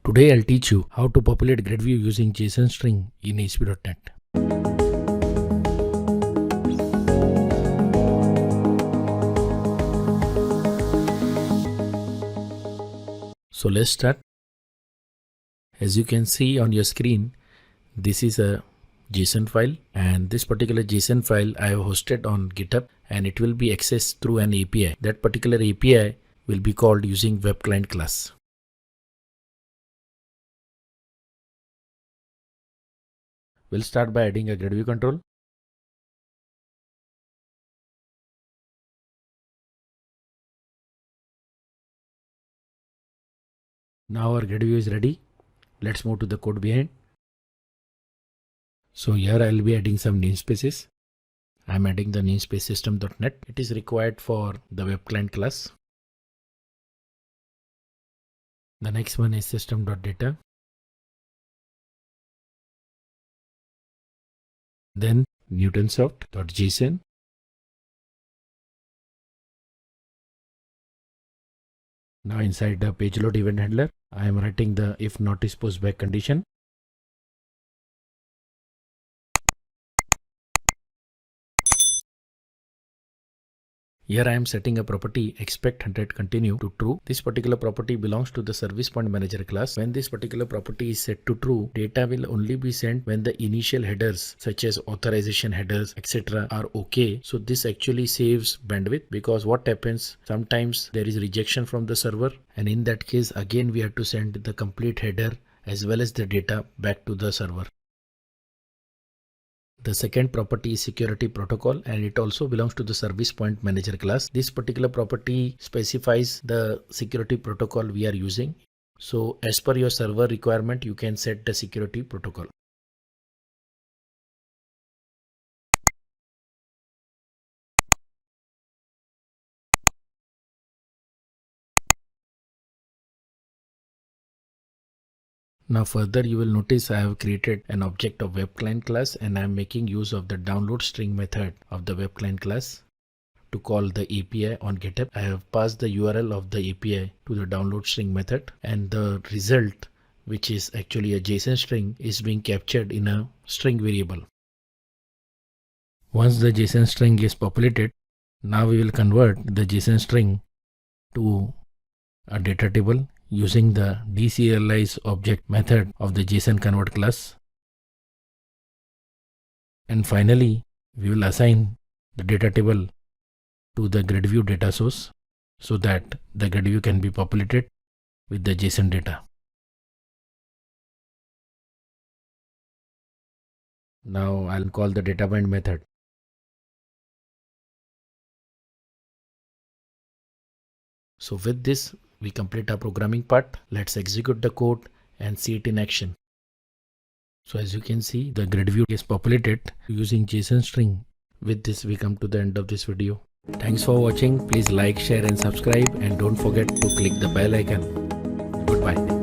Today I'll teach you how to populate GridView using JSON string in ASP.NET. So let's start. As you can see on your screen, this is a JSON file, and this particular JSON file I have hosted on GitHub, and it will be accessed through an API. That particular API will be called using WebClient class. We'll start by adding a GridView control. Now our GridView is ready. Let's move to the code behind. So here I'll be adding some namespaces. I'm adding the namespace system.net. It is required for the WebClient class. The next one is system.data. Then Newtonsoft.json. Now inside the page load event handler, I am writing the if notice post back condition. Here I am setting a property expect 100 continue to true. This particular property belongs to the service point manager class. When this particular property is set to true, data will only be sent when the initial headers such as authorization headers etc. are okay. So this actually saves bandwidth, because what happens, sometimes there is rejection from the server, and in that case again we have to send the complete header as well as the data back to the server. The second property is security protocol, and it also belongs to the service point manager class. This particular property specifies the security protocol we are using. So as per your server requirement, you can set the security protocol. Now further you will notice I have created an object of WebClient class, and I am making use of the download string method of the WebClient class to call the API on GitHub. I have passed the URL of the API to the download string method, and the result, which is actually a JSON string, is being captured in a string variable. Once the JSON string is populated, now we will convert the JSON string to a data table using the deserialize object method of the JSON convert class. And finally, we will assign the data table to the GridView data source so that the GridView can be populated with the JSON data. Now I'll call the data bind method. So with this, we complete our programming part. Let's execute the code and see it in action. So as you can see, the GridView is populated using JSON string. With this, we come to the end of this video. Thanks for watching. Please like, share and subscribe, and don't forget to click the bell icon. Goodbye.